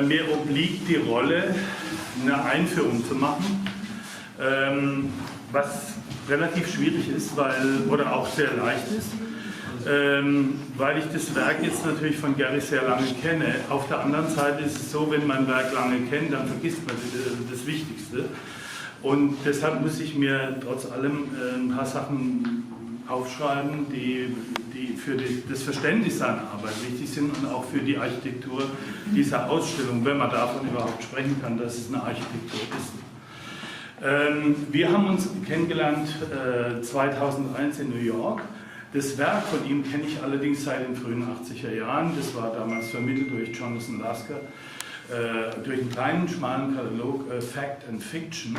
Mir obliegt die Rolle, eine Einführung zu machen, was relativ schwierig ist, oder auch sehr leicht ist, weil ich das Werk jetzt natürlich von Gary sehr lange kenne. Auf der anderen Seite ist es so, wenn man ein Werk lange kennt, dann vergisst man das Wichtigste. Und deshalb muss ich mir trotz allem ein paar Sachen aufschreiben, die für das Verständnis seiner Arbeit wichtig sind und auch für die Architektur dieser Ausstellung, wenn man davon überhaupt sprechen kann, dass es eine Architektur ist. Wir haben uns kennengelernt 2001 in New York. Das Werk von ihm kenne ich allerdings seit den frühen 80er Jahren. Das war damals vermittelt durch Jonathan Lasker, durch einen kleinen, schmalen Katalog Fact and Fiction,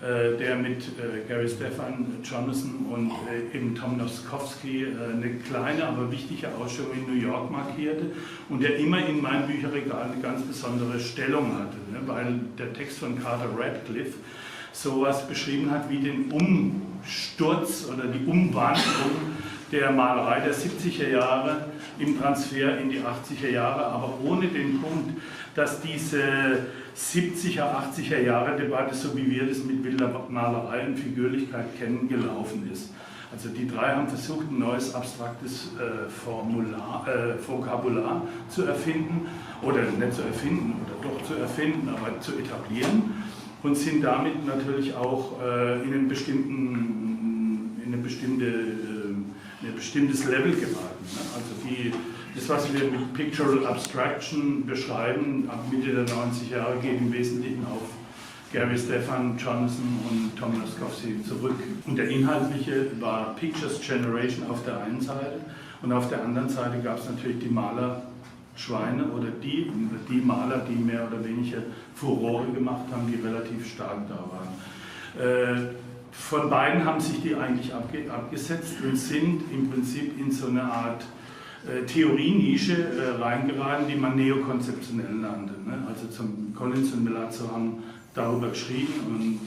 der mit Stephan, Jonathan und eben Tom Noskowski eine kleine, aber wichtige Ausstellung in New York markierte und der immer in meinem Bücherregal eine ganz besondere Stellung hatte, ne? Weil der Text von Carter Radcliffe sowas beschrieben hat wie den Umsturz oder die Umwandlung der Malerei der 70er Jahre im Transfer in die 80er Jahre, aber ohne den Punkt, dass diese 70er, 80er Jahre Debatte, so wie wir das mit Bildermalerei und Figürlichkeit kennen, gelaufen ist. Also die drei haben versucht, ein neues abstraktes Vokabular zu erfinden, oder nicht zu erfinden, oder doch zu erfinden, aber zu etablieren und sind damit natürlich auch in ein bestimmtes Level geraten. Also das, was wir mit Pictorial Abstraction beschreiben, ab Mitte der 90er Jahre, geht im Wesentlichen auf Stephan, Jonathan und Tom Noskowski zurück. Und der inhaltliche war Pictures Generation auf der einen Seite und auf der anderen Seite gab es natürlich die Malerschweine oder die Maler, die mehr oder weniger Furore gemacht haben, die relativ stark da waren. Von beiden haben sich die eigentlich abgesetzt und sind im Prinzip in so eine Art Theorienische reingeraten, die man neokonzeptionell nannte. Ne? Also Collins und Milazzo haben darüber geschrieben und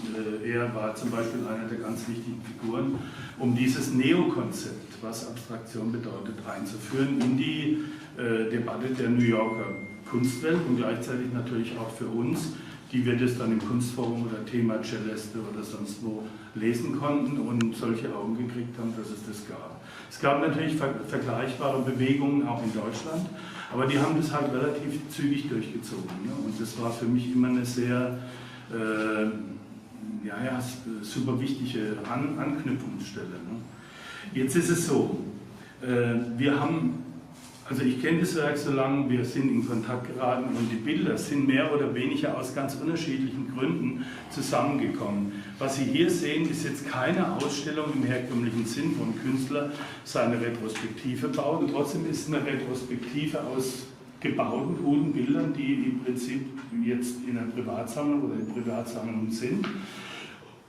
er war zum Beispiel einer der ganz wichtigen Figuren, um dieses Neokonzept, was Abstraktion bedeutet, einzuführen in die Debatte der New Yorker Kunstwelt und gleichzeitig natürlich auch für uns, die wir das dann im Kunstforum oder Thema Celeste oder sonst wo lesen konnten und solche Augen gekriegt haben, dass es das gab. Es gab natürlich vergleichbare Bewegungen auch in Deutschland, aber die haben das halt relativ zügig durchgezogen. Ne? Und das war für mich immer eine sehr super wichtige Anknüpfungsstelle. Ne? Jetzt ist es so, also ich kenne das Werk so lange, wir sind in Kontakt geraten und die Bilder sind mehr oder weniger aus ganz unterschiedlichen Gründen zusammengekommen. Was Sie hier sehen, ist jetzt keine Ausstellung im herkömmlichen Sinn, wo ein Künstler seine Retrospektive baut. Und trotzdem ist es eine Retrospektive aus gebauten, guten Bildern, die im Prinzip jetzt in einer Privatsammlung oder in Privatsammlungen sind.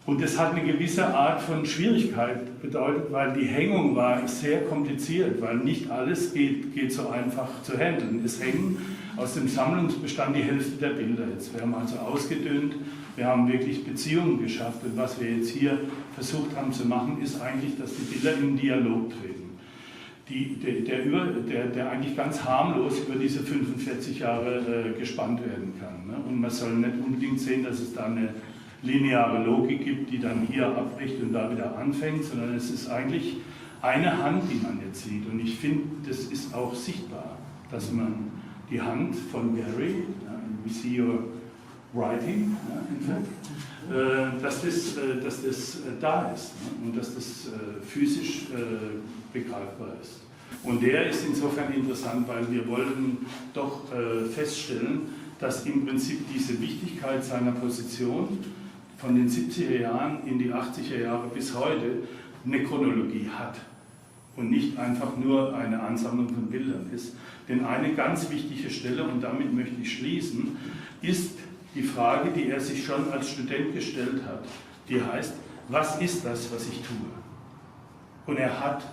Und das hat eine gewisse Art von Schwierigkeit bedeutet, weil die Hängung war sehr kompliziert, weil nicht alles geht so einfach zu handeln. Es hängen aus dem Sammlungsbestand die Hälfte der Bilder jetzt. Wir haben also ausgedünnt, wir haben wirklich Beziehungen geschafft und was wir jetzt hier versucht haben zu machen, ist eigentlich, dass die Bilder in Dialog treten. Der eigentlich ganz harmlos über diese 45 Jahre gespannt werden kann. Ne? Und man soll nicht unbedingt sehen, dass es da eine lineare Logik gibt, die dann hier abbricht und da wieder anfängt, sondern es ist eigentlich eine Hand, die man jetzt sieht. Und ich finde, das ist auch sichtbar, dass man die Hand von Gary, we see your writing, in fact, dass das da ist, ne? Und dass das physisch begreifbar ist. Und der ist insofern interessant, weil wir wollten doch feststellen, dass im Prinzip diese Wichtigkeit seiner Position von den 70er Jahren in die 80er Jahre bis heute eine Chronologie hat und nicht einfach nur eine Ansammlung von Bildern ist. Denn eine ganz wichtige Stelle, und damit möchte ich schließen, ist die Frage, die er sich schon als Student gestellt hat. Die heißt, was ist das, was ich tue? Und er hat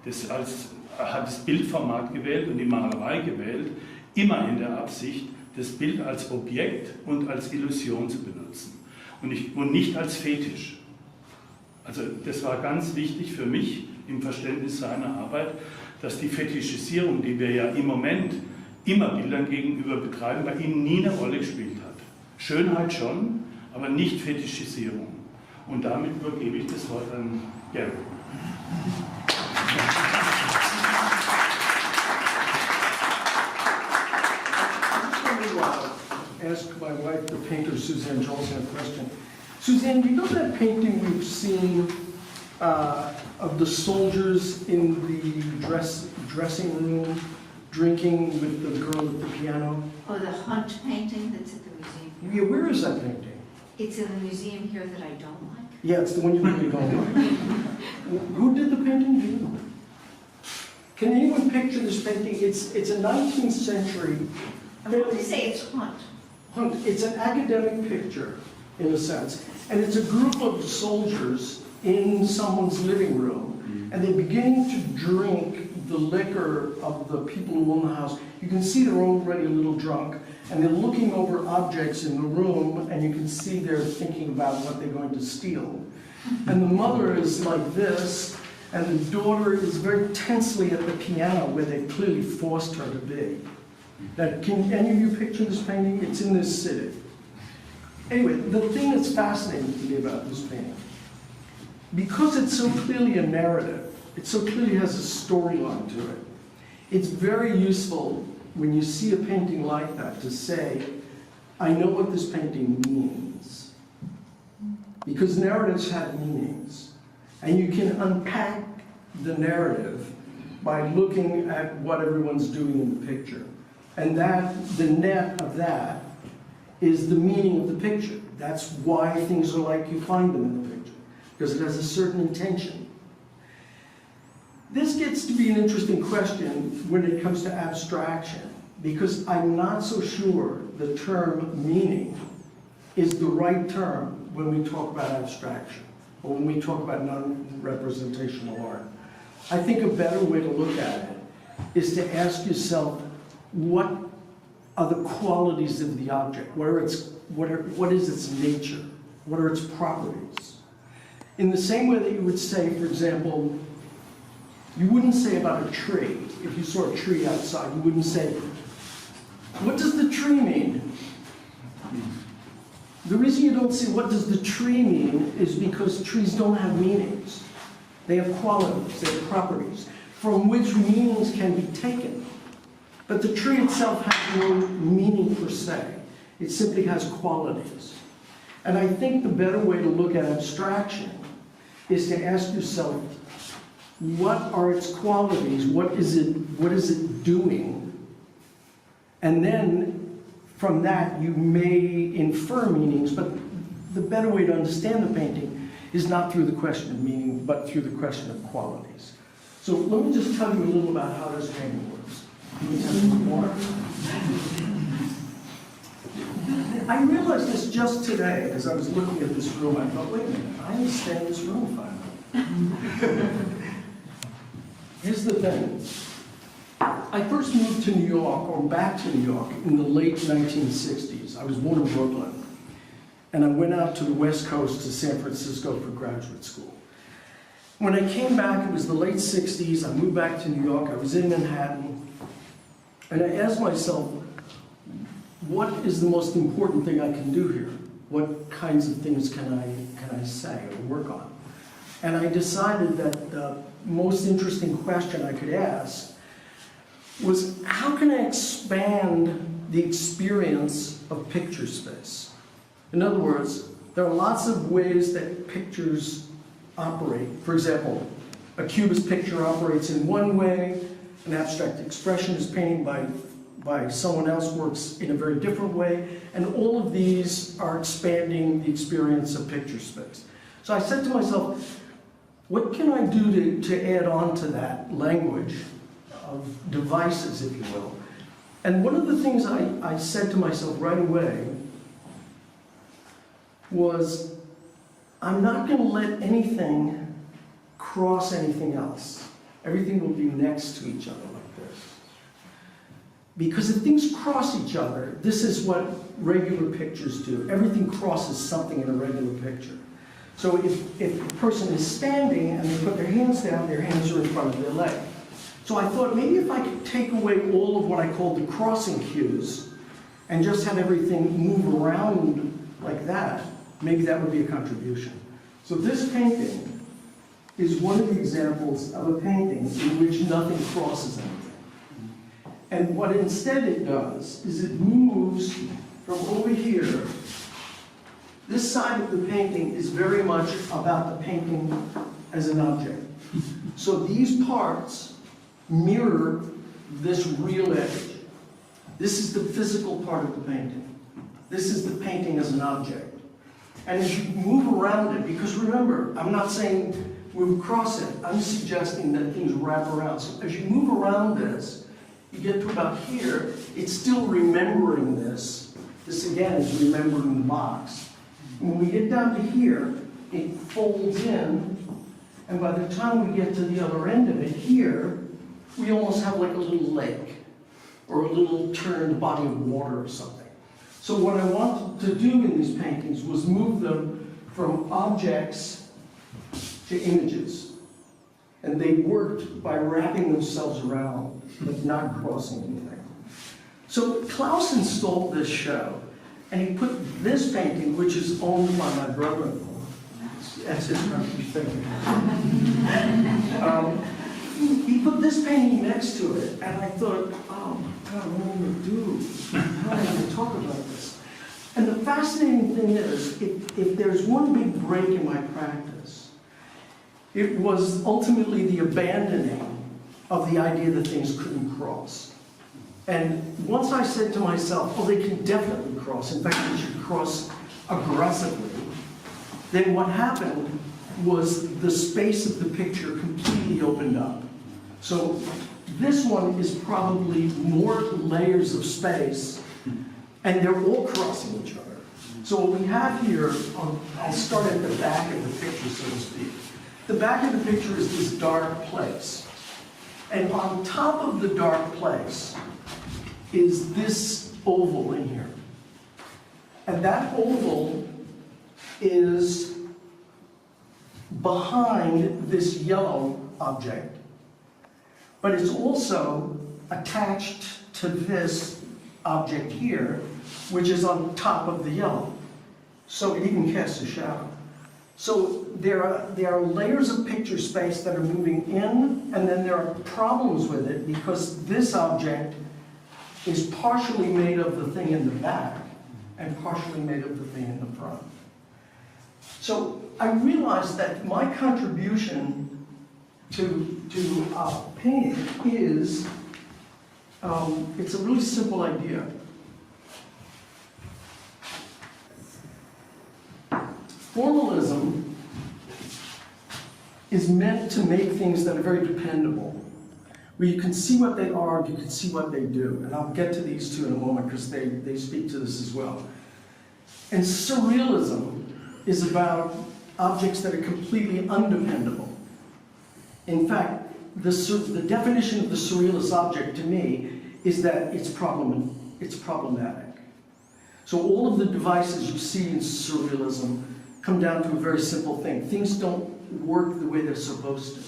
das Bildformat gewählt und die Malerei gewählt, immer in der Absicht, das Bild als Objekt und als Illusion zu benutzen. Und nicht als Fetisch. Also das war ganz wichtig für mich im Verständnis seiner Arbeit, dass die Fetischisierung, die wir ja im Moment immer Bildern gegenüber betreiben, bei ihnen nie eine Rolle gespielt hat. Schönheit schon, aber nicht Fetischisierung. Und damit übergebe ich das Wort an Gary. Ask my wife, the painter Suzanne Charles, a question. Suzanne, you know that painting we've seen of the soldiers in the dressing room drinking with the girl at the piano? Oh, the Hunt painting that's at the museum. Yeah, where is that painting? It's in the museum here that I don't like. Yeah, it's the one you really don't like. Who did the painting? Do you know? Can anyone picture this painting? It's a 19th century. I want to say it's Hunt. Hunt. It's an academic picture, in a sense, and it's a group of soldiers in someone's living room, and they're beginning to drink the liquor of the people who own the house. You can see they're already a little drunk, and they're looking over objects in the room, and you can see they're thinking about what they're going to steal. And the mother is like this, and the daughter is very tensely at the piano, where they clearly forced her to be. Now, can any of you picture this painting? It's in this city. Anyway, the thing that's fascinating to me about this painting, because it's so clearly a narrative, it so clearly has a storyline to it, it's very useful when you see a painting like that to say, I know what this painting means. Because narratives have meanings. And you can unpack the narrative by looking at what everyone's doing in the picture. And that, the net of that, is the meaning of the picture. That's why things are like you find them in the picture, because it has a certain intention. This gets to be an interesting question when it comes to abstraction, because I'm not so sure the term meaning is the right term when we talk about abstraction, or when we talk about non-representational art. I think a better way to look at it is to ask yourself, what are the qualities of the object? What is its nature? What are its properties? In the same way that you would say, for example, you wouldn't say about a tree, if you saw a tree outside, you wouldn't say, what does the tree mean? The reason you don't say, what does the tree mean, is because trees don't have meanings. They have qualities, they have properties, from which meanings can be taken. But the tree itself has no meaning per se. It simply has qualities. And I think the better way to look at abstraction is to ask yourself, what are its qualities? What is it doing? And then from that you may infer meanings, but the better way to understand the painting is not through the question of meaning, but through the question of qualities. So let me just tell you a little about how this painting works. I realized this just today as I was looking at this room. I thought, wait a minute, I understand this room finally. Here's the thing. I first moved to New York, or back to New York, in the late 1960s. I was born in Brooklyn. And I went out to the West Coast to San Francisco for graduate school. When I came back, it was the late 60s. I moved back to New York. I was in Manhattan. And I asked myself, what is the most important thing I can do here? What kinds of things can I say or work on? And I decided that the most interesting question I could ask was, how can I expand the experience of picture space? In other words, there are lots of ways that pictures operate. For example, a cubist picture operates in one way, an abstract expressionist painting by someone else works in a very different way, and all of these are expanding the experience of picture space. So I said to myself, what can I do to add on to that language of devices, if you will? And one of the things I said to myself right away was, I'm not going to let anything cross anything else. Everything will be next to each other like this. Because if things cross each other, this is what regular pictures do. Everything crosses something in a regular picture. So if a person is standing and they put their hands down, their hands are in front of their leg. So I thought maybe if I could take away all of what I call the crossing cues and just have everything move around like that, maybe that would be a contribution. So this painting is one of the examples of a painting in which nothing crosses anything. And what instead it does is it moves from over here. This side of the painting is very much about the painting as an object. So these parts mirror this real edge. This is the physical part of the painting. This is the painting as an object. And as you move around it, because remember, I'm not saying move across it, I'm suggesting that things wrap around. So as you move around this, you get to about here, it's still remembering this. This again is remembering the box. And when we get down to here, it folds in, and by the time we get to the other end of it here, we almost have like a little lake, or a little turned body of water or something. So what I wanted to do in these paintings was move them from objects to images. And they worked by wrapping themselves around, but not crossing anything. So Klaus installed this show, and he put this painting, which is owned by my brother-in-law. That's his thing. He put this painting next to it, and I thought, oh my God, what am I going to do? How am I going to talk about this? And the fascinating thing is, if there's one big break in my practice, it was ultimately the abandoning of the idea that things couldn't cross. And once I said to myself, oh, they can definitely cross, in fact, they should cross aggressively, then what happened was the space of the picture completely opened up. So this one is probably more layers of space, and they're all crossing each other. So what we have here, I'll start at the back of the picture, so to speak. The back of the picture is this dark place. And on top of the dark place is this oval in here. And that oval is behind this yellow object, but it's also attached to this object here, which is on top of the yellow. So it even casts a shadow. So there are layers of picture space that are moving in, and then there are problems with it because this object is partially made of the thing in the back and partially made of the thing in the front. So I realized that my contribution to painting is, it's a really simple idea. Formalism is meant to make things that are very dependable, where you can see what they are and you can see what they do. And I'll get to these two in a moment because they speak to this as well. And surrealism is about objects that are completely undependable. In fact, the definition of the surrealist object to me is that it's problematic. So all of the devices you see in surrealism come down to a very simple thing. Things don't work the way they're supposed to.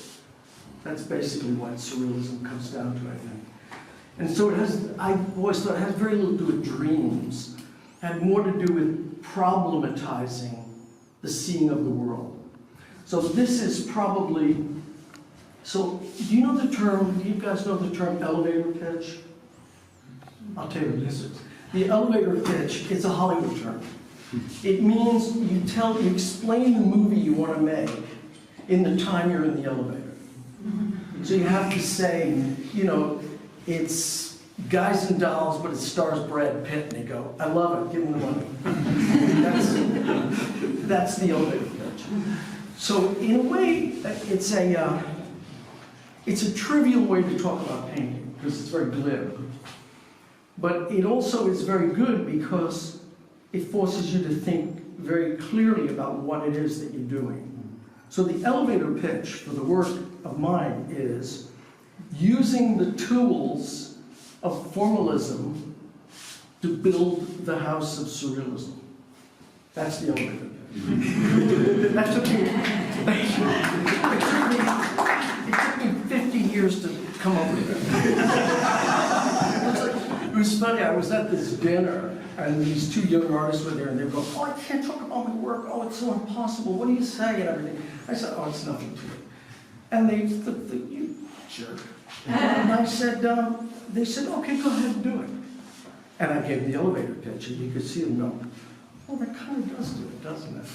That's basically what surrealism comes down to, I think. And so it has, I've always thought it has very little to do with dreams. It had more to do with problematizing the seeing of the world. So this is probably, so do you know the term, do you guys know the term elevator pitch? I'll tell you what this is. The elevator pitch, it's a Hollywood term. It means you explain the movie you want to make in the time you're in the elevator. So you have to say, you know, it's Guys and Dolls, but it stars Brad Pitt, and they go, I love it, give him the money. That's the elevator pitch. So in a way, it's a trivial way to talk about painting, because it's very glib. But it also is very good because it forces you to think very clearly about what it is that you're doing. So the elevator pitch for the work of mine is using the tools of formalism to build the house of surrealism. That's the elevator pitch. That took me 50 years to come up with it. It was funny, I was at this dinner, and these two young artists were there, and they go, oh, I can't talk about my work, oh, it's so impossible, what do you say, and everything. I said, oh, it's nothing to it. And they, you jerk. And I said, they said, okay, go ahead and do it. And I gave the elevator pitch, and you could see them go, well, that kind of does do it, doesn't it?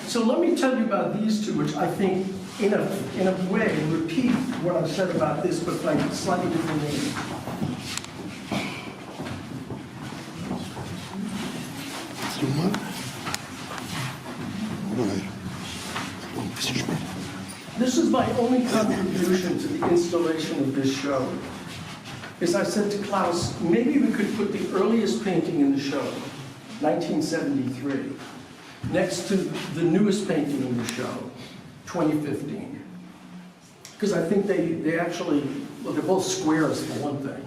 So let me tell you about these two, which I think, in a way, repeat what I've said about this, but like slightly different meaning. This is my only contribution to the installation of this show. Is I said to Klaus, maybe we could put the earliest painting in the show, 1973, next to the newest painting in the show, 2015. Because I think they actually, well, they're both squares for one thing.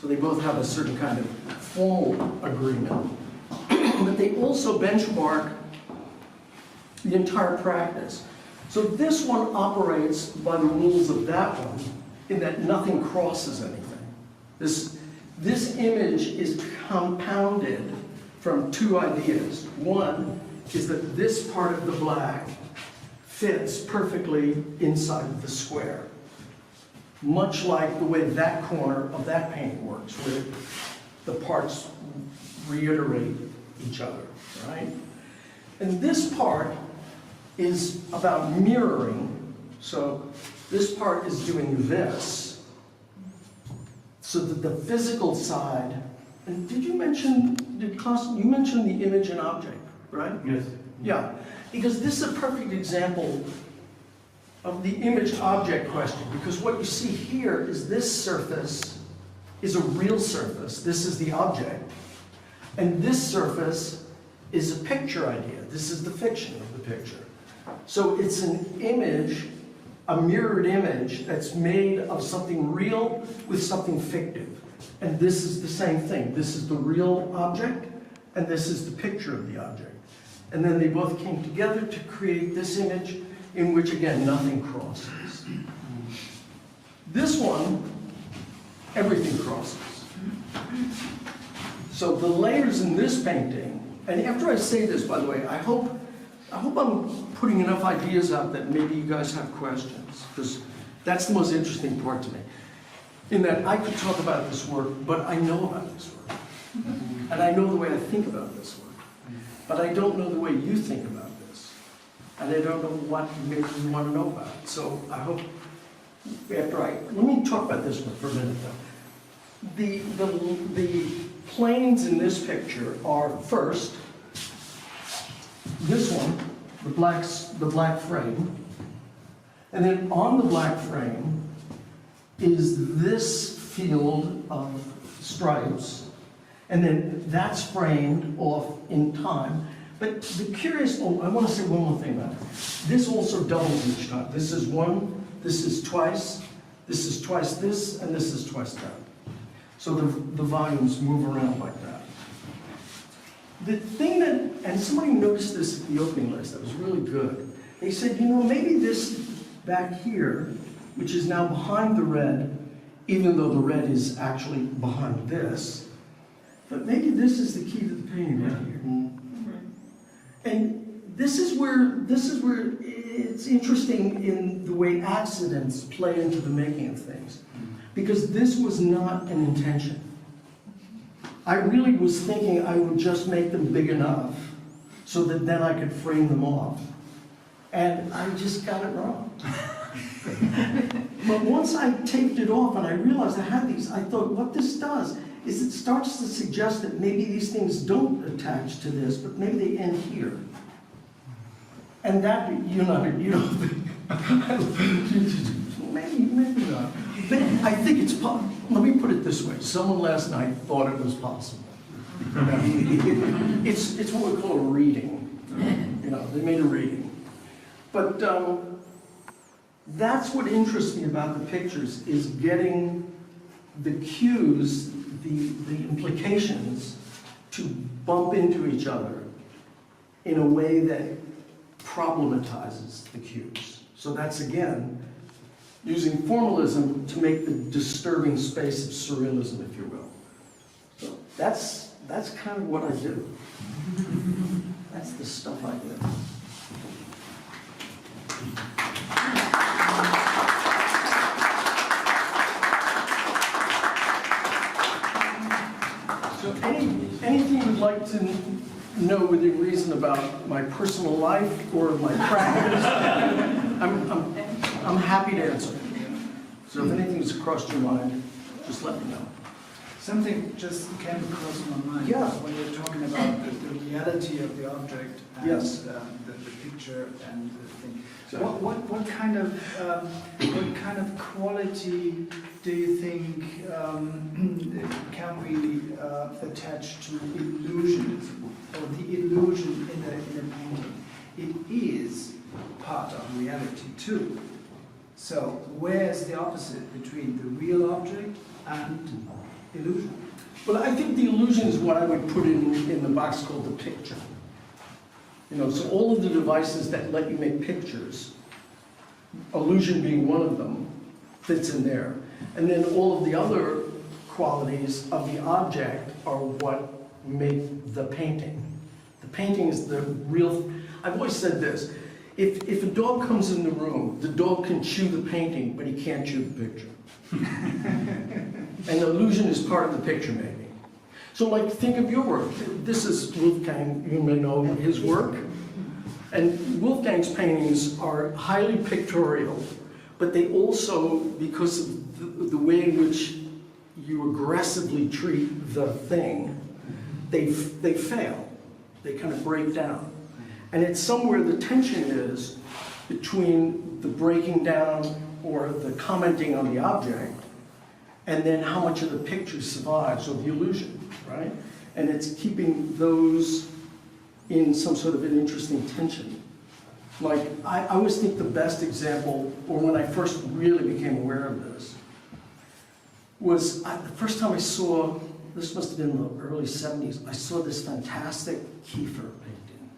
So they both have a certain kind of formal agreement. But they also benchmark the entire practice. So this one operates by the rules of that one, in that nothing crosses anything. This image is compounded from two ideas. One is that this part of the black fits perfectly inside of the square, much like the way that corner of that painting works, where the parts reiterate each other, right? And this part is about mirroring. So this part is doing this, so that the physical side, and did you mention, you mentioned the image and object, right? Yes. Yeah, because this is a perfect example of the image-object question, because what you see here is this surface is a real surface, this is the object, and this surface is a picture idea, this is the fiction of the picture. So it's an image, a mirrored image that's made of something real with something fictive. And this is the same thing. This is the real object, and this is the picture of the object. And then they both came together to create this image in which, again, nothing crosses. This one, everything crosses. So the layers in this painting, and after I say this, by the way, I hope I'm putting enough ideas out that maybe you guys have questions, because that's the most interesting part to me. In that I could talk about this work, but I know about this work. And I know the way I think about this work. But I don't know the way you think about this. And I don't know what maybe you want to know about it. So I hope, let me talk about this one for a minute though. The planes in this picture are first, this one, the black frame, and then on the black frame is this field of stripes, and then that's framed off in time. But the curious, I want to say one more thing about it. This also doubles each time. This is one, this is twice this, and this is twice that. So the volumes move around like that. The thing that, and somebody noticed this at the opening list, that was really good. They said, you know, maybe this back here, which is now behind the red, even though the red is actually behind this, but maybe this is the key to the painting right here. Mm-hmm. And this is where it's interesting in the way accidents play into the making of things, because this was not an intention. I really was thinking I would just make them big enough so that then I could frame them off. And I just got it wrong. But once I taped it off and I realized I had these, I thought what this does is it starts to suggest that maybe these things don't attach to this, but maybe they end here. And that, you don't think, maybe not. But I think it's possible. Let me put it this way. Someone last night thought it was possible. It's what we call a reading. You know, they made a reading. But that's what interests me about the pictures, is getting the cues, the implications to bump into each other in a way that problematizes the cues. So that's, again, using formalism to make the disturbing space of surrealism, if you will. So that's kind of what I do. That's the stuff I do. So anything you'd like to know within reason about my personal life or my practice, I'm happy to answer. So if anything's crossed your mind, just let me know. Something just came across my mind. Yeah. When you're talking about the reality of the object and Yes. the picture and the thing. So- What kind of quality do you think can we attach to illusionism or the illusion in a painting? It is part of reality too. So where's the opposite between the real object and illusion? Well, I think the illusion is what I would put in the box called the picture. You know, so all of the devices that let you make pictures, illusion being one of them, fits in there. And then all of the other qualities of the object are what make the painting. The painting is the real, I've always said this, if a dog comes in the room, the dog can chew the painting, but he can't chew the picture. And the illusion is part of the picture making. So like, think of your work. This is Wolfgang, you may know his work. And Wolfgang's paintings are highly pictorial, but they also, because of the way in which you aggressively treat the thing, they fail. They kind of break down. And it's somewhere the tension is between the breaking down or the commenting on the object and then how much of the picture survives, or the illusion, right? And it's keeping those in some sort of an interesting tension. Like, I always think the best example, or when I first really became aware of this, was the first time I saw, this must have been in the early 70s, I saw this fantastic Kiefer painting.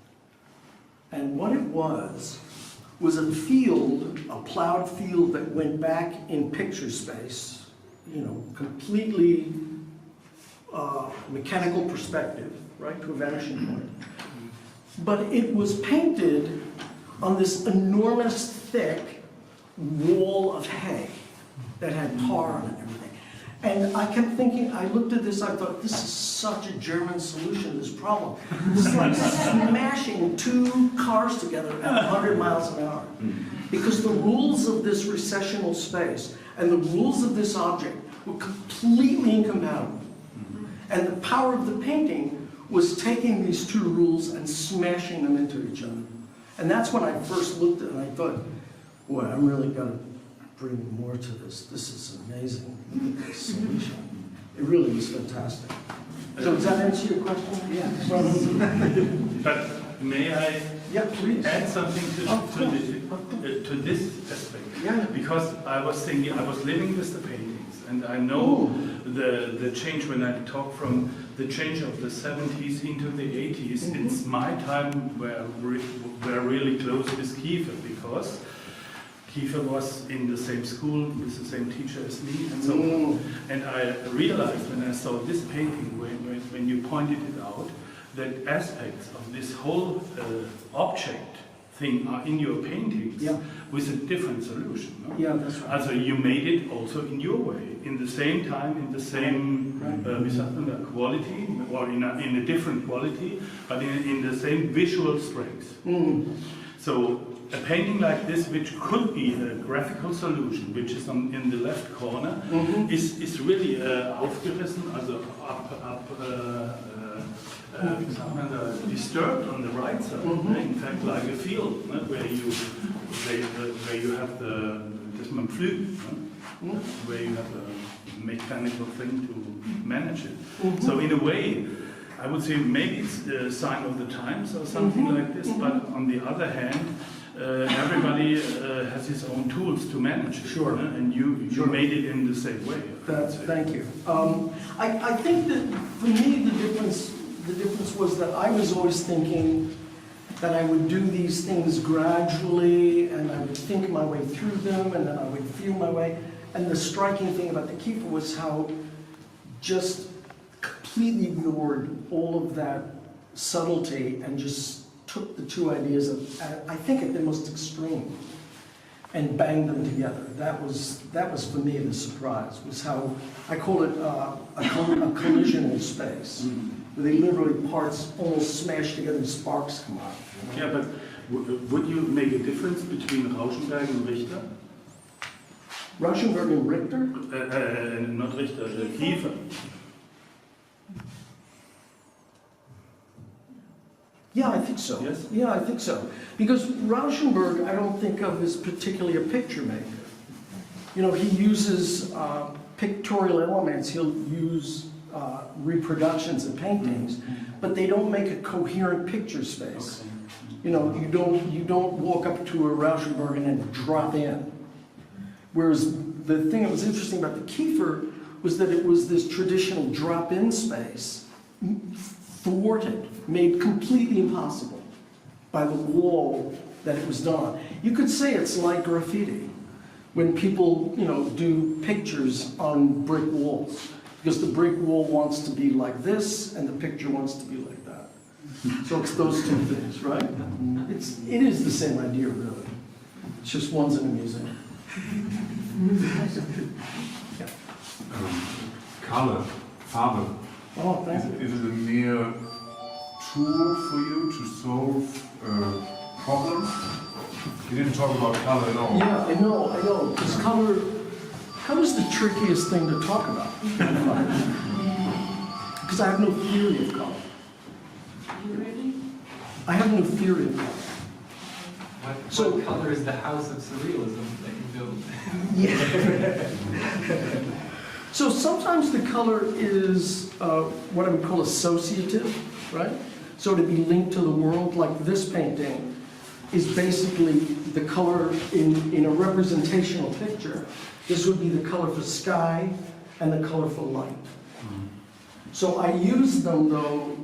And what it was a field, a plowed field that went back in picture space, you know, completely mechanical perspective, right, to a vanishing point. But it was painted on this enormous, thick wall of hay that had tar on it and everything. And I kept thinking, I looked at this, I thought, this is such a German solution to this problem. This is like smashing two cars together at 100 miles an hour. Because the rules of this recessional space and the rules of this object were completely incompatible. And the power of the painting was taking these two rules and smashing them into each other. And that's when I first looked at it and I thought, boy, I'm really gonna bring more to this. This is amazing. Look at this solution. It really was fantastic. So does that answer your question? Yeah. But may I Please. add something to this aspect? Yeah. Because I was thinking, I was living with the paintings, and I know the change when I talk from the change of the 70s into the 80s. It's my time where we're really close with Kiefer, because Kiefer was in the same school with the same teacher as me, and so on. And I realized when I saw this painting, when you pointed it out, that aspects of this whole object thing are in your paintings with a different solution. No? Yeah, that's right. Also, you made it also in your way, in the same time, in the same quality, or in a different quality, but in the same visual strength. So a painting like this, which could be a graphical solution, which is in the left corner, is really aufgerissen, also disturbed on the right side. In fact, like a field where you have das man pflügt, where you have a mechanical thing to manage it. So in a way, I would say maybe it's a sign of the times or something like this, but on the other hand, everybody has his own tools to manage it. Sure. And you made it in the same way. Thank you. I think that for me the difference was that I was always thinking that I would do these things gradually, and I would think my way through them, and then I would feel my way. And the striking thing about the Kienzle was how just completely ignored all of that subtlety and just took the two ideas, I think at the most extreme, and banged them together. That was for me the surprise, was how, I call it a collisional space, where they literally parts almost smash together and sparks come out. Yeah, but would you make a difference between Rauschenberg and Richter? Rauschenberg and Richter? Not Richter, Kiefer. Yeah, I think so. Yes? Yeah, I think so. Because Rauschenberg, I don't think of as particularly a picture maker. You know, he uses pictorial elements. He'll use reproductions and paintings, but they don't make a coherent picture space. Okay. You know, you don't walk up to a Rauschenberg and then drop in. Whereas the thing that was interesting about the Kiefer was that it was this traditional drop-in space, thwarted, made completely impossible by the wall that it was done on. You could say it's like graffiti, when people, you know, do pictures on brick walls, because the brick wall wants to be like this, and the picture wants to be like that. So it's those two things, right? It is the same idea, really. It's just one's in a museum. Yeah. Color, Farbe. Oh, thank you. Is it a mere tool for you to solve problems? You didn't talk about color at all. Yeah, I know, because color's the trickiest thing to talk about. Because I have no theory of color. I have no theory of color. What color is the house of surrealism that you built? Yeah. So sometimes the color is what I would call associative, right? So to be linked to the world, like this painting, is basically the color in a representational picture. This would be the color for sky and the color for light. So I use them, though,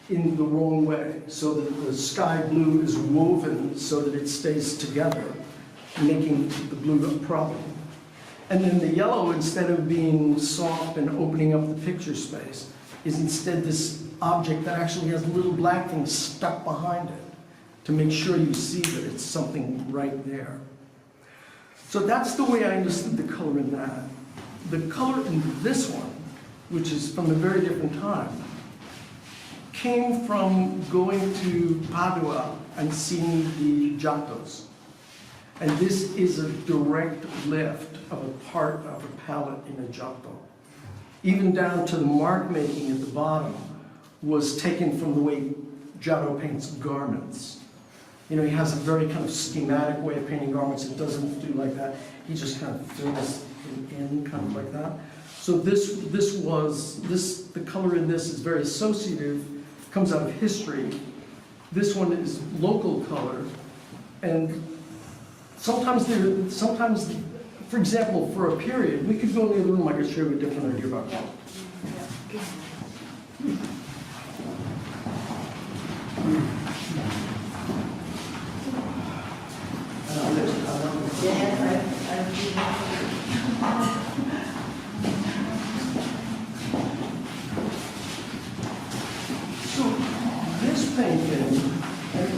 in the wrong way, so that the sky blue is woven so that it stays together, making the blue a problem. And then the yellow, instead of being soft and opening up the picture space, is instead this object that actually has little black things stuck behind it to make sure you see that it's something right there. So that's the way I understood the color in that. The color in this one, which is from a very different time, came from going to Padua and seeing the Giottos. And this is a direct lift of a part of a palette in a Giotto. Even down to the mark making at the bottom was taken from the way Giotto paints garments. You know, he has a very kind of schematic way of painting garments. It doesn't do like that. He just kind of fills it in kind of like that. So the color in this is very associative, comes out of history. This one is local color, and sometimes, for example, for a period, we could go in the other room, I could show you a different idea about color. So this painting, and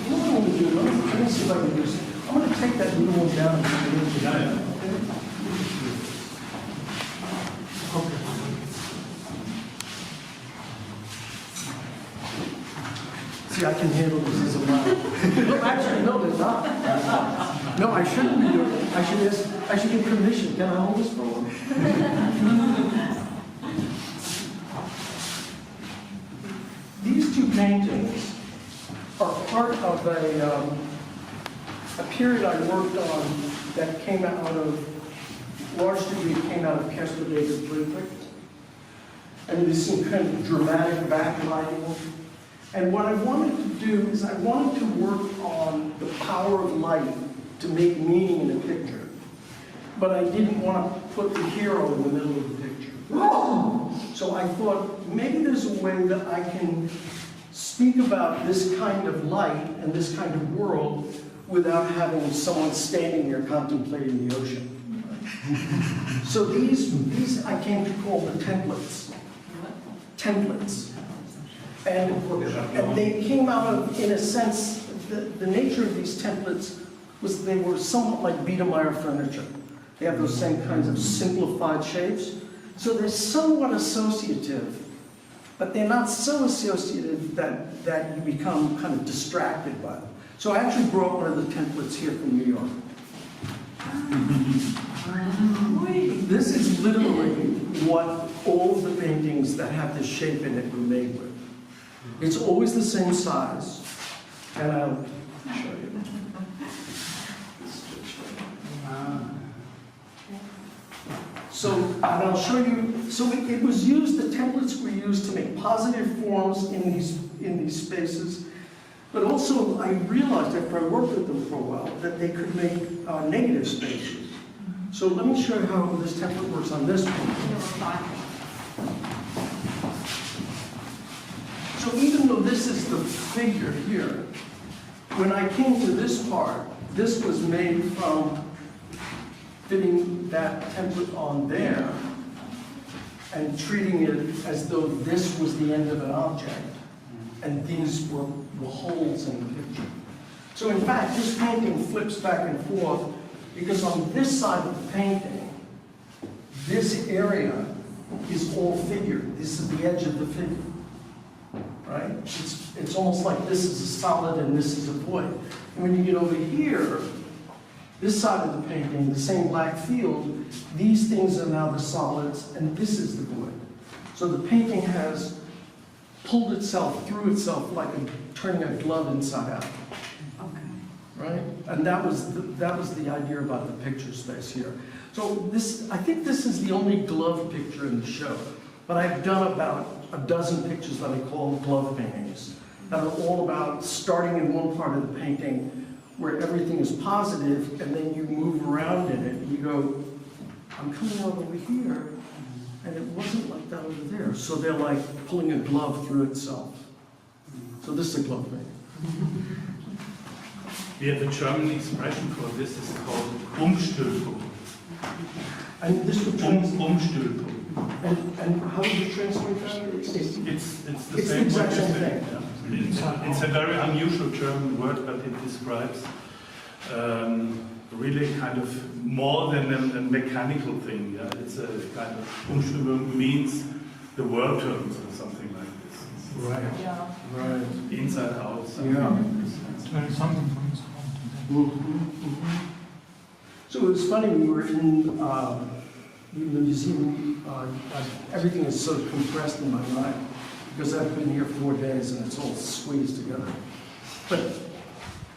you know what I'm going to do? Let me see if I can do this. I'm going to take that little one down and put it in together. Okay. See, I can handle this as a model. No, actually, no, they're not. No, I shouldn't be doing it. I should get permission. Can I hold this for a while? These two paintings are part of a period I worked on that came out of, large degree came out of Kessler David Friedrich. And there's some kind of dramatic backlighting. And what I wanted to do is I wanted to work on the power of light to make meaning in a picture. But I didn't want to put the hero in the middle of the picture. So I thought maybe there's a way that I can speak about this kind of light and this kind of world without having someone standing there contemplating the ocean. So these I came to call the templates. Templates. And they came out of, in a sense, the nature of these templates was they were somewhat like Biedermeier furniture. They have those same kinds of simplified shapes. So they're somewhat associative, but they're not so associative that you become kind of distracted by them. So I actually brought one of the templates here from New York. This is literally what all of the paintings that have this shape in it were made with. It's always the same size, and I'll show you. So, and I'll show you, so it was used, the templates were used to make positive forms in these spaces, but also I realized after I worked with them for a while that they could make negative spaces. So let me show you how this template works on this one. So even though this is the figure here, when I came to this part, this was made from fitting that template on there and treating it as though this was the end of an object and these were holes in the picture. So in fact, this painting flips back and forth because on this side of the painting, this area is all figure. This is the edge of the figure, right? It's almost like this is a solid and this is a void. And when you get over here, this side of the painting, the same black field, these things are now the solids, and this is the void. So the painting has pulled itself through itself like turning a glove inside out. Okay. Right? And that was the idea about the picture space here. So I think this is the only glove picture in the show. But I've done about a dozen pictures that I call glove paintings that are all about starting in one part of the painting where everything is positive, and then you move around in it, and you go, I'm coming out over here, and it wasn't like that over there. So they're like pulling a glove through itself. So this is a glove painting. We have a German expression for this, it's called Umstülpung. And this would translate. Umstülpung. And how would you translate that? It's the It's same the exact word as same the- thing. yeah. It's a very unusual German word, but it describes really kind of more than a mechanical thing. Yeah? It's a kind of Umstülpung means the world turns or something like this. Right. Yeah. Right. Inside out. Something Yeah. like this. So it was funny, we were in the museum, everything is so compressed in my mind because I've been here 4 days and it's all squeezed together. But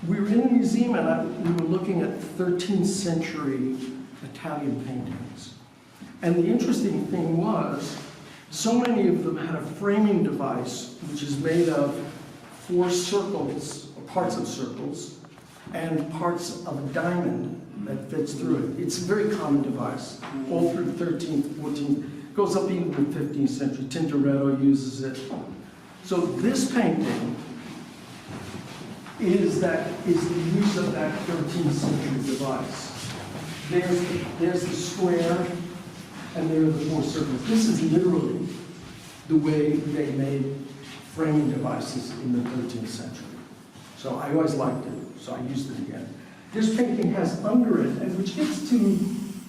we were in the museum and we were looking at 13th century Italian paintings. And the interesting thing was, so many of them had a framing device which is made of 4 circles, or parts of circles, and parts of a diamond that fits through it. It's a very common device, all through 13th, 14th, goes up even to the 15th century. Tintoretto uses it. So this painting is the use of that 13th century device. There's the square, and there are the 4 circles. This is literally the way they made framing devices in the 13th century. So I always liked it, so I used it again. This painting has under it, and which gets to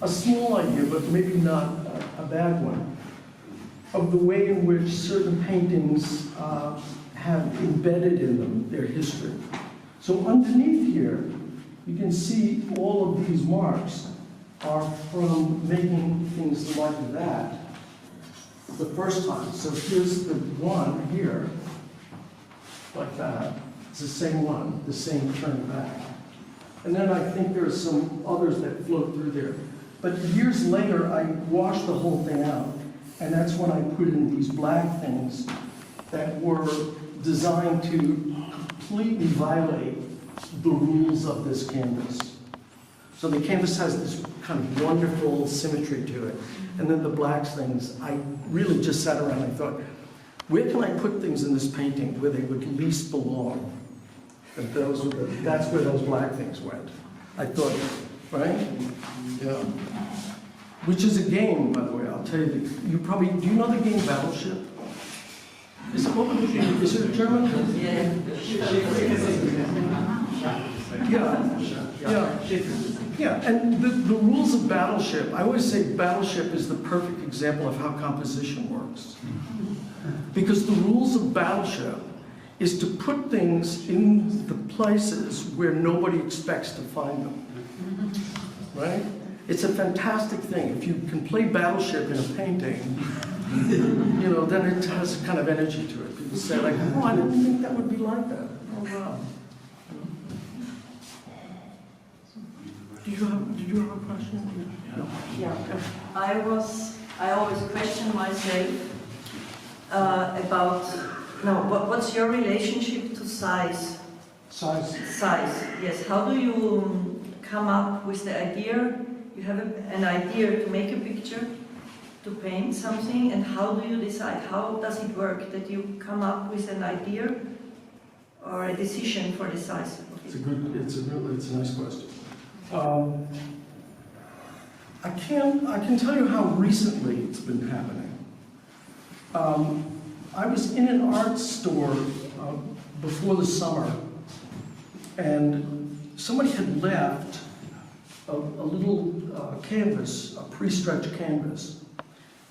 a small idea, but maybe not a bad one, of the way in which certain paintings have embedded in them their history. So underneath here, you can see all of these marks are from making things like that the first time. So here's the one here, like that. It's the same one, the same turn back. And then I think there are some others that float through there. But years later, I washed the whole thing out. And that's when I put in these black things that were designed to completely violate the rules of this canvas. So the canvas has this kind of wonderful symmetry to it. And then the black things, I really just sat around and thought, where can I put things in this painting where they would least belong? And that's where those black things went. I thought, right? Yeah. Which is a game, by the way, I'll tell you. You probably, do you know the game Battleship? Is it a German? Yeah. Yeah, and the rules of Battleship, I always say Battleship is the perfect example of how composition works. Because the rules of Battleship is to put things in the places where nobody expects to find them. Right? It's a fantastic thing. If you can play Battleship in a painting, you know, then it has a kind of energy to it. People say like, oh, I didn't think that would be like that. Oh, wow. Did you have a question? Yeah. I always question myself about, what's your relationship to size? Size. Size, yes. How do you come up with the idea? You have an idea to make a picture, to paint something, and how do you decide? How does it work that you come up with an idea or a decision for the size of it? It's a nice question. I can tell you how recently it's been happening. I was in an art store before the summer, and somebody had left a little canvas, a pre-stretched canvas.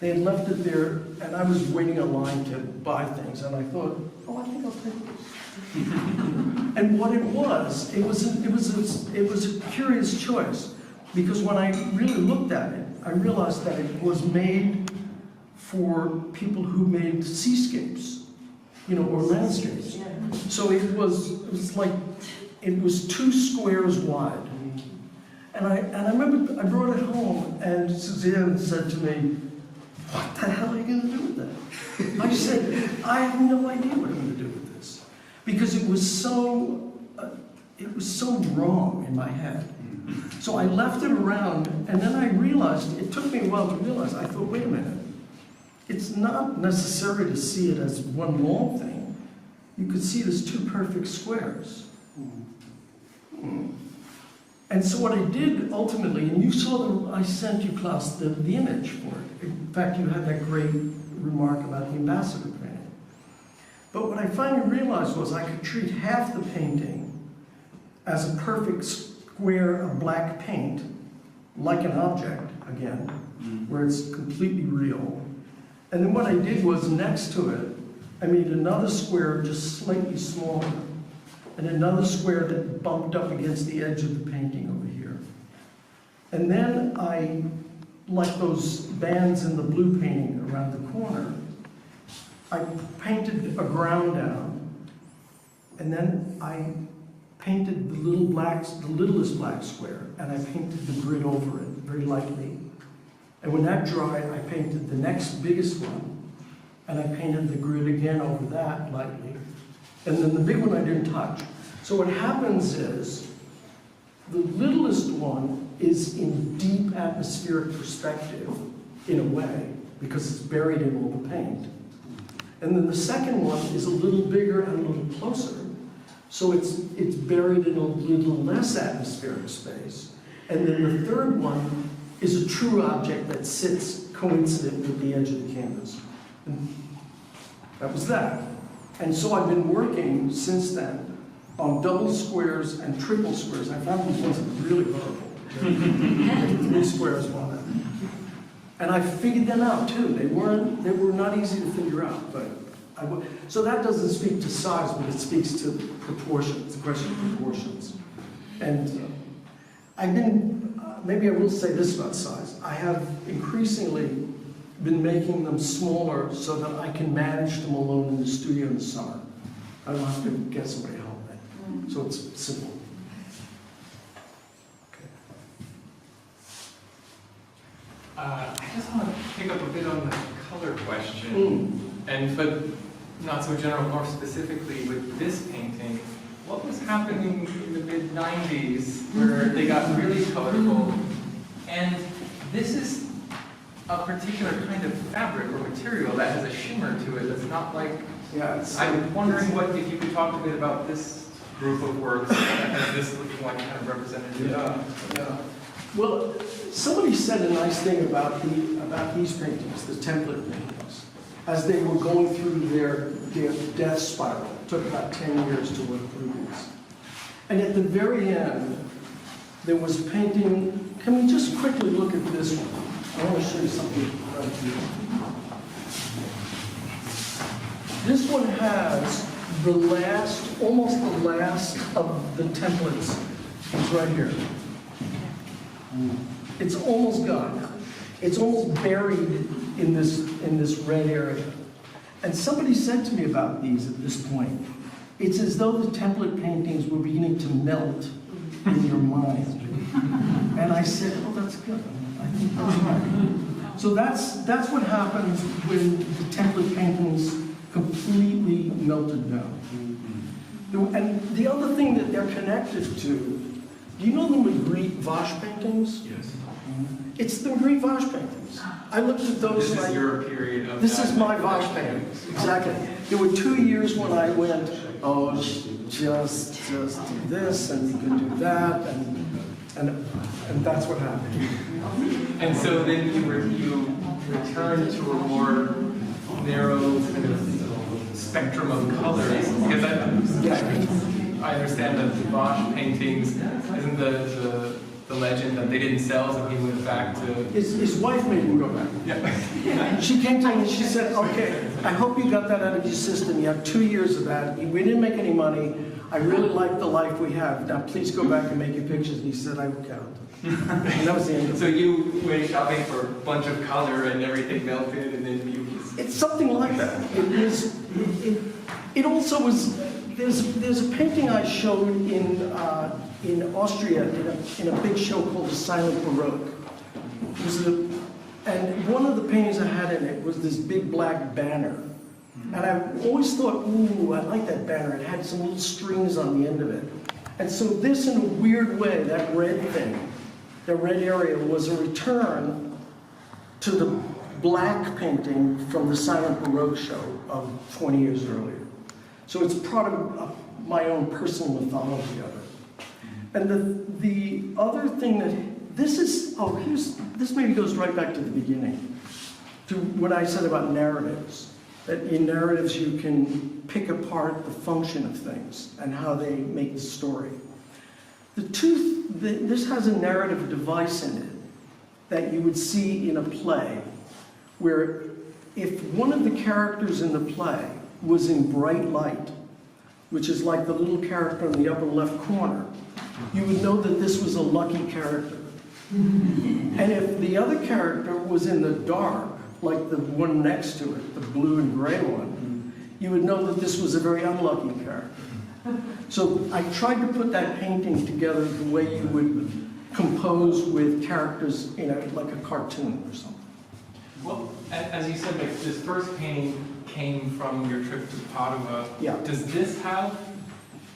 They had left it there, and I was waiting in line to buy things, and I thought, oh, I think I'll take this. And what it was a curious choice, because when I really looked at it, I realized that it was made for people who made seascapes, you know, or landscapes. So it was 2 squares wide. And I remember I brought it home, and Suzanne said to me, what the hell are you going to do with that? I said, I have no idea what I'm going to do with this. Because it was so wrong in my head. So I left it around, and then I realized, it took me a while to realize, I thought, wait a minute. It's not necessary to see it as one long thing. You could see it as 2 perfect squares. And so what I did ultimately, and you saw I sent you, Klaus, the image for it. In fact, you had that great remark about the ambassador painting. But what I finally realized was I could treat half the painting as a perfect square of black paint, like an object, again, where it's completely real. And then what I did was, next to it, I made another square just slightly smaller, and another square that bumped up against the edge of the painting over here. And then I, like those bands in the blue painting around the corner, I painted a ground down, and then I painted the littlest black square, and I painted the grid over it very lightly. And when that dried, I painted the next biggest one, and I painted the grid again over that lightly. And then the big one I didn't touch. So what happens is, the littlest one is in deep atmospheric perspective, in a way, because it's buried in all the paint. And then the second one is a little bigger and a little closer. So it's buried in a little less atmospheric space. And then the third one is a true object that sits coincident with the edge of the canvas. And that was that. And so I've been working since then on double squares and triple squares. I found these ones really horrible. 3 squares, 1. And I figured them out too. They were not easy to figure out, but so that doesn't speak to size, but it speaks to proportions, the question of proportions. And I've been, maybe I will say this about size. I have increasingly been making them smaller so that I can manage them alone in the studio in the summer. I don't have to get somebody to help me. So it's simple. I just want to pick up a bit on the color question, but not so general, more specifically with this painting. What was happening in the mid-90s where they got really colorful? And this is a particular kind of fabric or material that has a shimmer to it that's not like, Yeah, I'm wondering what, if you could talk a bit about this group of works, as this one kind of representative. yeah. Well, somebody said a nice thing about these paintings, the template paintings, as they were going through their death spiral. It took about 10 years to work through these. And at the very end, there was a painting. Can we just quickly look at this one? I want to show you something right here. This one has the last, almost the last of the templates. It's right here. It's almost gone. It's almost buried in this red area. And somebody said to me about these at this point, it's as though the template paintings were beginning to melt in your mind. And I said, oh, that's good. I think that's right. So that's what happens when the template paintings completely melted down. And the other thing that they're connected to, do you know the Magritte Vache paintings? Yes. It's the Magritte Vache paintings. I looked at those. This is your period of This that. is my Vache paintings, exactly. There were 2 years when I went, oh, just do this, and you can do that, and that's what happened. And so then you return to a more narrow kind of spectrum of colors, because I understand that the Bosch paintings, isn't the legend that they didn't sell, so he went back to... His wife made him go back. Yeah. She came to me and she said, okay, I hope you got that out of your system. You have 2 years of that. We didn't make any money. I really like the life we have. Now please go back and make your pictures. And he said, I will count. And that was the end of it. So you went shopping for a bunch of color and everything melted, and then you... It's something like that. It also was, there's a painting I showed in Austria in a big show called the Silent Baroque. It was and one of the paintings I had in it was this big black banner. And I always thought, ooh, I like that banner. It had some little strings on the end of it. And so this, in a weird way, that red thing, the red area, was a return to the black painting from the Silent Baroque show of 20 years earlier. So it's part of my own personal mythology of it. And the other thing that, this maybe goes right back to the beginning, to what I said about narratives. That in narratives you can pick apart the function of things and how they make the story. This has a narrative device in it that you would see in a play, where if one of the characters in the play was in bright light, which is like the little character in the upper left corner, you would know that this was a lucky character. And if the other character was in the dark, like the one next to it, the blue and gray one, you would know that this was a very unlucky character. So I tried to put that painting together the way you would compose with characters in like a cartoon or something. Well, as you said, like, this first painting came from your trip to Padua. Yeah.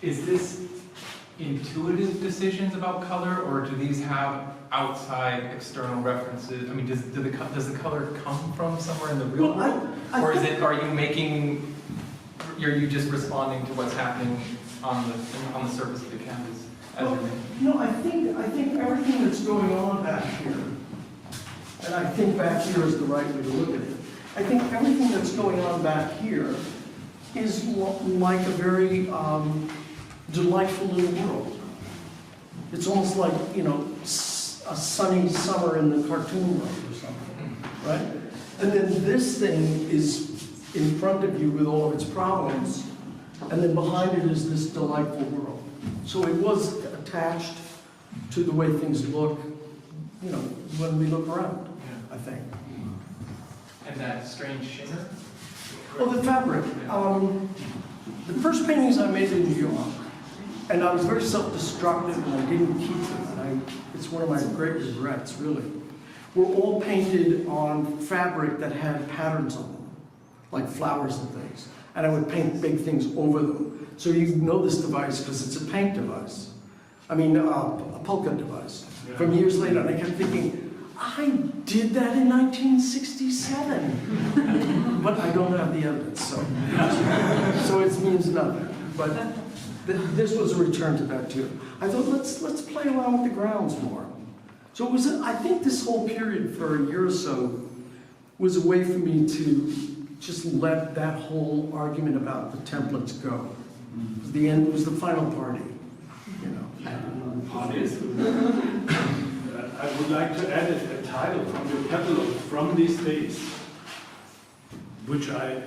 Is this intuitive decisions about color, or do these have outside external references? I mean, does the color come from somewhere in the real world? Or are you just responding to what's happening on the surface of the canvas as you're making? No, I think everything that's going on back here, and I think back here is the right way to look at it. I think everything that's going on back here is like a very delightful little world. It's almost like, a sunny summer in the cartoon world or something, right? And then this thing is in front of you with all of its problems, and then behind it is this delightful world. So it was attached to the way things look, when we look around, I think. And that strange shimmer? Well, the fabric. The first paintings I made in New York, and I was very self-destructive, and I didn't keep them. And it's one of my great regrets, really. Were all painted on fabric that had patterns on them, like flowers and things. And I would paint big things over them. So you know this device because it's a paint device. I mean, a polka device. From years later, and I kept thinking, I did that in 1967. But I don't have the evidence, so it means nothing. But this was a return to that too. I thought, let's play around with the grounds more. So it was, I think this whole period for a year or so was a way for me to just let that whole argument about the templates go. It was the end, it was the final party, you know. Parties. I would like to add a title from your catalog from these days, which I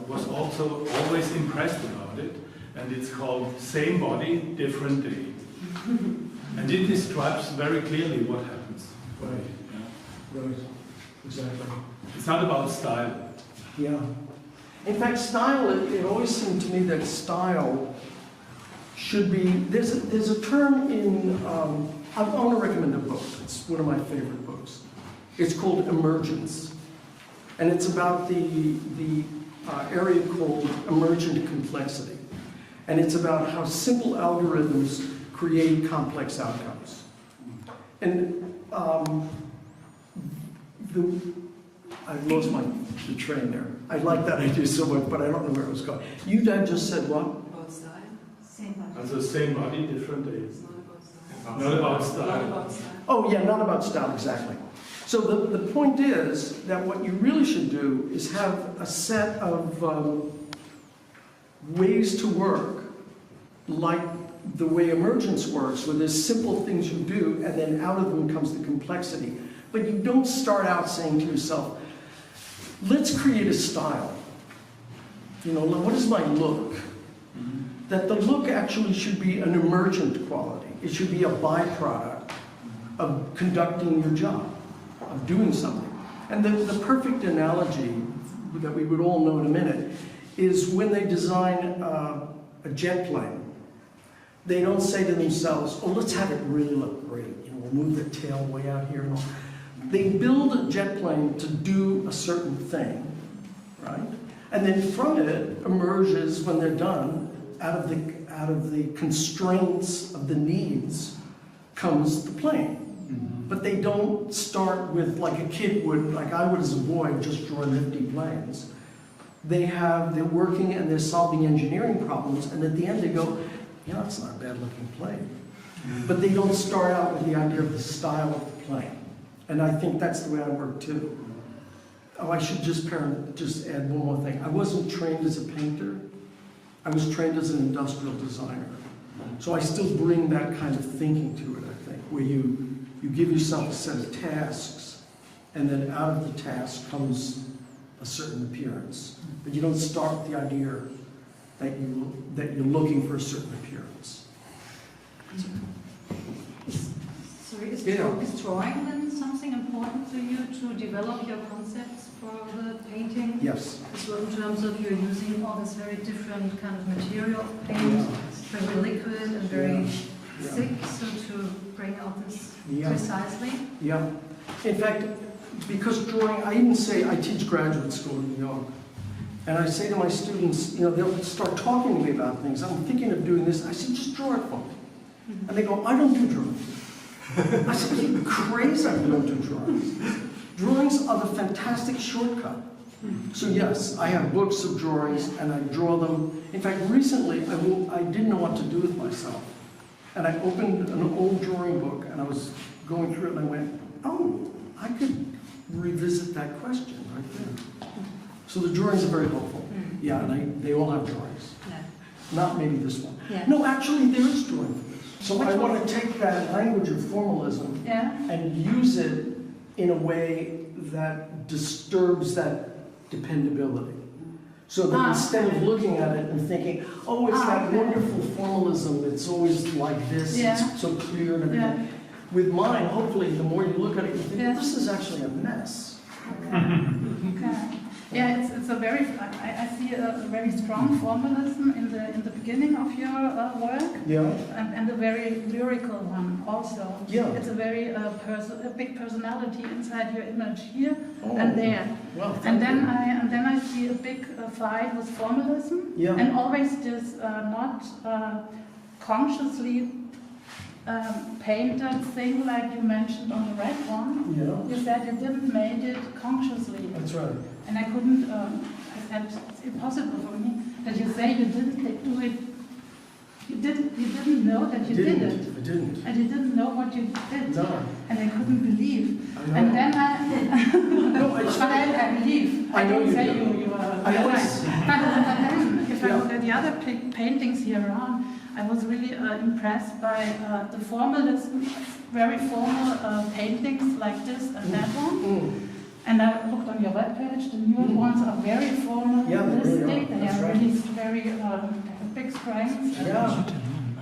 was also always impressed about it, and it's called Same Body, Different Day. And it describes very clearly what happens. Right. Yeah. Right. Exactly. It's not about style. Yeah. In fact, style, it always seemed to me that style should be, there's a term in, I want to recommend a book. It's one of my favorite books. It's called Emergence. And it's about the area called emergent complexity. And it's about how simple algorithms create complex outcomes. And I lost the train there. I like that idea so much, but I don't know where it was going. You then just said what? About style? Same body. Also same body, different days. It's not about style. Not about style. Not about style. Oh yeah, not about style, exactly. So the point is that what you really should do is have a set of ways to work like the way emergence works, where there's simple things you do and then out of them comes the complexity. But you don't start out saying to yourself, let's create a style. You know, what is my look? That the look actually should be an emergent quality. It should be a byproduct of conducting your job, of doing something. And the perfect analogy that we would all know in a minute is when they design a jet plane. They don't say to themselves, oh, let's have it really look great. You know, we'll move the tail way out here and all. They build a jet plane to do a certain thing, right? And then from it emerges, when they're done, out of the constraints of the needs comes the plane. Mm-hmm. But they don't start with, like a kid would, like I would as a boy, just draw nifty planes. They're working and they're solving engineering problems, and at the end they go, you know, it's not a bad looking plane. Mm-hmm. But they don't start out with the idea of the style of the plane. And I think that's the way I work too. Oh, I should just add one more thing. I wasn't trained as a painter. I was trained as an industrial designer. So I still bring that kind of thinking to it, I think, where you give yourself a set of tasks, and then out of the task comes a certain appearance. But you don't start with the idea that you're looking for a certain appearance. Sorry, is Yeah. drawing then something important to you to develop your concepts for the painting? Yes. So in terms of you're using all this very different kind of material of paint, very liquid and very thick, so to bring out this precisely? Yeah. In fact, because drawing, I even say, I teach graduate school in New York, and I say to my students, you know, they'll start talking to me about things. I'm thinking of doing this. I say, just draw it for me. And they go, I don't do drawings. I said, are you crazy? You don't do drawings. Drawings are the fantastic shortcut. So yes, I have books of drawings and I draw them. In fact, recently I didn't know what to do with myself. And I opened an old drawing book and I was going through it and I went, oh, I could revisit that question right there. So the drawings are very helpful. Yeah, and they all have drawings. Yeah. Not maybe this one. Yeah. No, actually there is drawing for this. So I want to take that language of formalism and use it in a way that disturbs that dependability. So that instead of looking at it and thinking, oh, it's that wonderful formalism that's always like this, it's so clear and everything. With mine, hopefully, the more you look at it, you think, this is actually a mess. Okay. Yeah, it's a very, I see a very strong formalism in the beginning of your work. Yeah. And a very lyrical one also. Yeah. It's a very a big personality inside your image here and there. Well, and then I see a big fight with formalism. Yeah. And always this not consciously paint that thing like you mentioned on the red one. Yeah, You said you didn't make it consciously. that's right. And I couldn't, I said, it's impossible for me that you say you didn't do it. You didn't know that you did it. I didn't. And you didn't know what you did. No. And I couldn't believe. I know. And then No, I just- but I believe. I know don't you say do. you are I know right. it's- But then, if I Yeah. look at the other paintings here around, I was really impressed by the formalism, very formal paintings like this and that one. Mm. And I looked on your webpage, the newer ones are very Yeah, they really formalistic, are. they That's are right. really very big strengths. Yeah.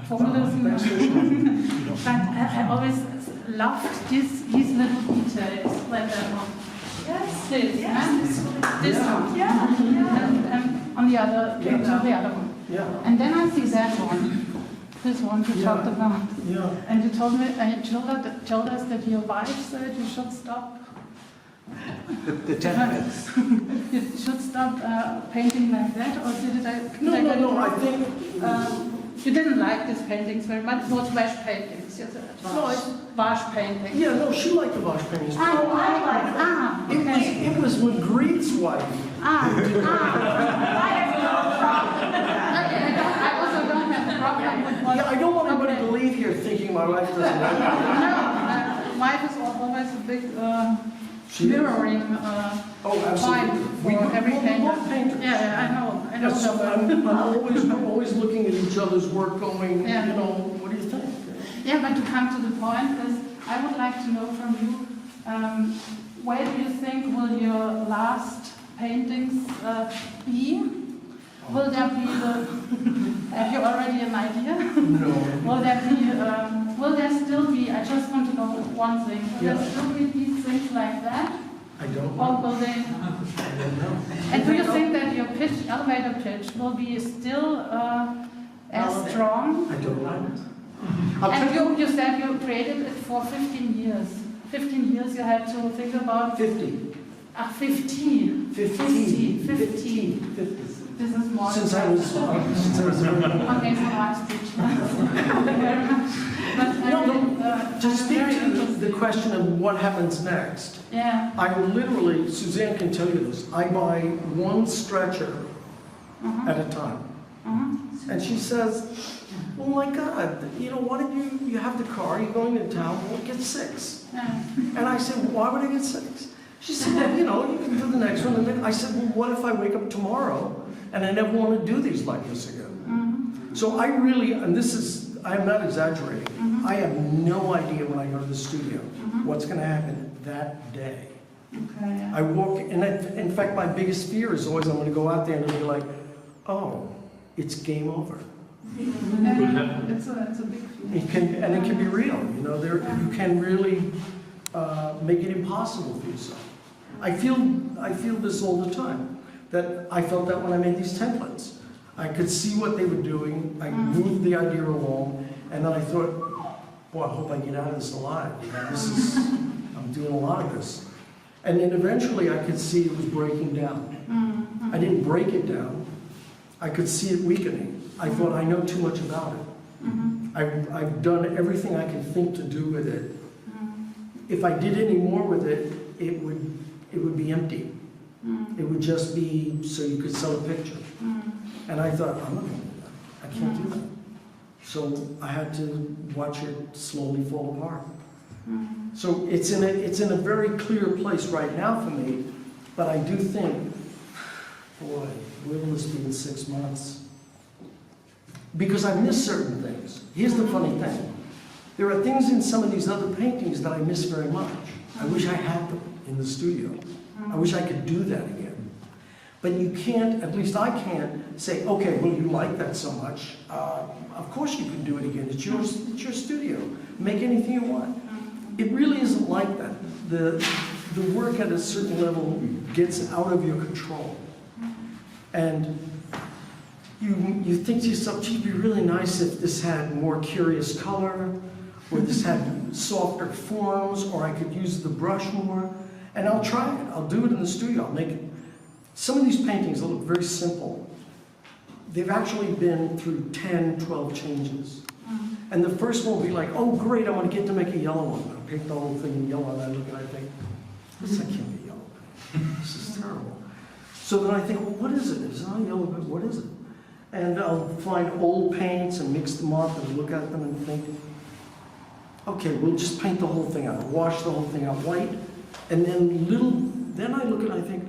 Formalism. Thanks for sharing. But I always loved these little details, like that one. Yes, This, this Yeah. one. yeah. And on the other, Yeah. the other one. Yeah, And then I see that one, this one you Yeah. talked about. yeah. And you told me, told us that your wife said you should stop. The templates. You should stop painting like that, or did I? No, did no, get no, it I wrong? think, You didn't like these paintings very much. It was wash paintings. You said No, wash paintings. yeah, no, she liked the wash paintings. Okay. It was Magritte's wife. I also don't have a problem with what. Yeah, I don't want anybody to leave here thinking my wife doesn't like it. No, wife is always a big She is. mirroring Oh, absolutely. point for every we're painter. both painters. Yeah, I know. Yes, that. I'm always looking at each other's work going, Yeah. you know, what do you think? Yeah, but to come to the point is, I would like to know from you, where do you think will your last paintings be? Will there be the, have you already an idea? No. Will there be, will there still be, I just want to know one thing, will there Yeah. still be these things like that? I don't Or know. will they, I don't know. and do you think that your pitch, elevator pitch, will be still as strong? I don't know. I'll And tell you, you said you created it for 15 years. 15 years you had to think about, 50. 15. 15. 15. 50. This is more. Since I was very young. Okay, so I speech. Very much. But I No, no, think, To speak very to the interesting. question of what happens next, Yeah. I will literally, Suzanne can tell you this, I buy one stretcher at a time. And she says, oh my God, you know, why don't you have the car, you're going to town, well, get 6. Yeah. And I said, well, why would I get 6? She said, well, you know, you can do the next one. And then I said, well, what if I wake up tomorrow and I never want to do these like this again? So I really, and this is, I am not exaggerating, I have no idea when I go to the studio what's going to happen that day. Okay, yeah. I walk, and in fact, my biggest fear is always I'm going to go out there and it'll be like, oh, it's game over. Yeah, it's a big feeling. It can, and it can be real, you know, you can really make it impossible for yourself. I feel this all the time, that I felt that when I made these templates. I could see what they were doing, I moved the idea along, and then I thought, boy, I hope I get out of this alive. You know, I'm doing a lot of this. And then eventually I could see it was breaking down. I didn't break it down, I could see it weakening. I thought, I know too much about it. I've done everything I can think to do with it. If I did any more with it, it would be empty. It would just be so you could sell a picture. And I thought, I'm not going to do that. I can't do that. So I had to watch it slowly fall apart. So it's in a very clear place right now for me, but I do think, boy, where will this be in 6 months? Because I miss certain things. Here's the funny thing. There are things in some of these other paintings that I miss very much. I wish I had them in the studio. I wish I could do that again. But you can't, at least I can't, say, okay, well, you like that so much. Of course you can do it again. It's your studio. Make anything you want. It really isn't like that. The work at a certain level gets out of your control. And you think to yourself, gee, it'd be really nice if this had more curious color, or this had softer forms, or I could use the brush more. And I'll try it. I'll do it in the studio. I'll make it. Some of these paintings that look very simple, they've actually been through 10, 12 changes. And the first one will be like, oh great, I'm gonna get to make a yellow one. I'll paint the whole thing in yellow, and I look and I think, this can't be yellow. This is terrible. So then I think, well, what is it? It's not yellow, but what is it? And I'll find old paints and mix them up and look at them and think, okay, we'll just paint the whole thing out, wash the whole thing out white, and then I look and I think,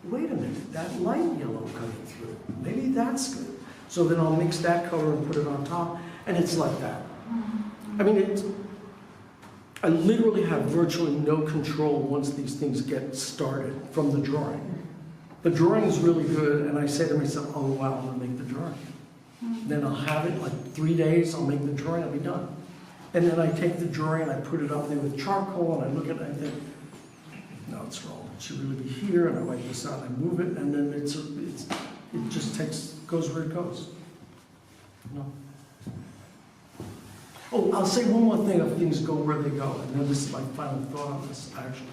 wait a minute, that light yellow coming through, maybe that's good. So then I'll mix that color and put it on top, and it's like that. I mean, I literally have virtually no control once these things get started from the drawing. The drawing is really good, and I say to myself, oh wow, I'm gonna make the drawing. Then I'll have it, like 3 days, I'll make the drawing, I'll be done. And then I take the drawing and I put it up there with charcoal, and I look at it and I think, no, it's wrong. It should really be here, and I wipe this out, and I move it, and then it just goes where it goes. No. Oh, I'll say one more thing if things go where they go, and then this is my final thought on this, actually.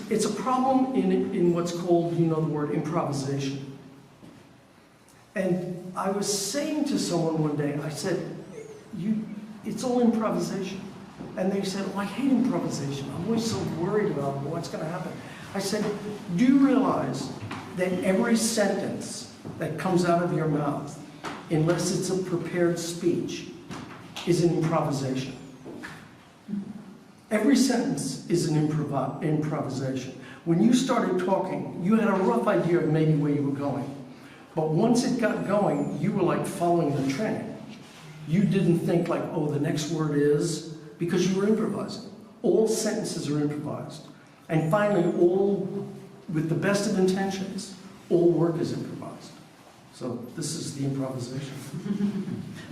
It's a problem in what's called, you know, the word improvisation. And I was saying to someone one day, I said, it's all improvisation. And they said, oh, I hate improvisation. I'm always so worried about what's going to happen. I said, do you realize that every sentence that comes out of your mouth, unless it's a prepared speech, is an improvisation? Every sentence is an improvisation. When you started talking, you had a rough idea of maybe where you were going. But once it got going, you were like following the train. You didn't think like, oh, the next word is, because you were improvising. All sentences are improvised. And finally, all, with the best of intentions, all work is improvised. So this is the improvisation.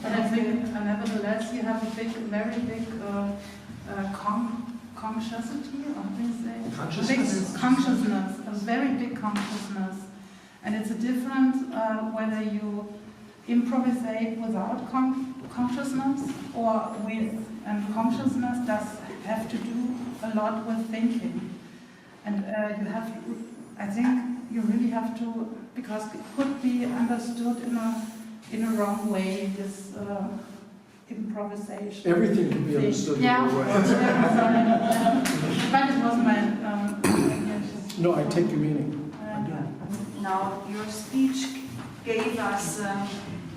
But I think, nevertheless, you have a very big consciousity, or how do you say? Consciousness. Big consciousness, a very big consciousness. And it's a difference whether you improvise without consciousness or with, and consciousness does have to do a lot with thinking. And you have, I think you really have to, because it could be understood in a wrong way, this improvisation. Everything can be understood in a Yeah. way. But it was my, No, I take your meaning. Now, your speech gave us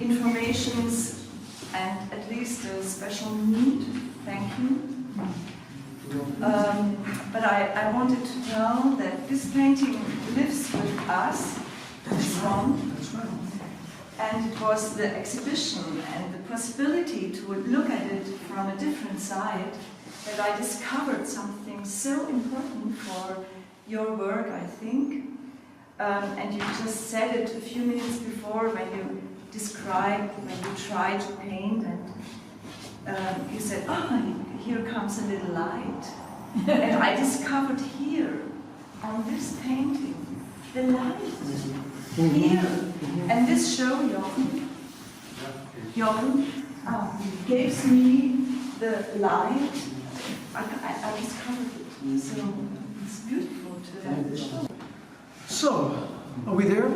informations and at least a special need. Thank you. But I wanted to tell that this painting lives with us, this one. That's right. And it was the exhibition and the possibility to look at it from a different side that I discovered something so important for your work, I think. And you just said it a few minutes before when you described, when you tried to paint, and you said, oh, here comes a little light. And I discovered here, on this painting, the light. Here. And this show, Jon gives me the light. I discovered it. So it's beautiful to have this show. So, are we there?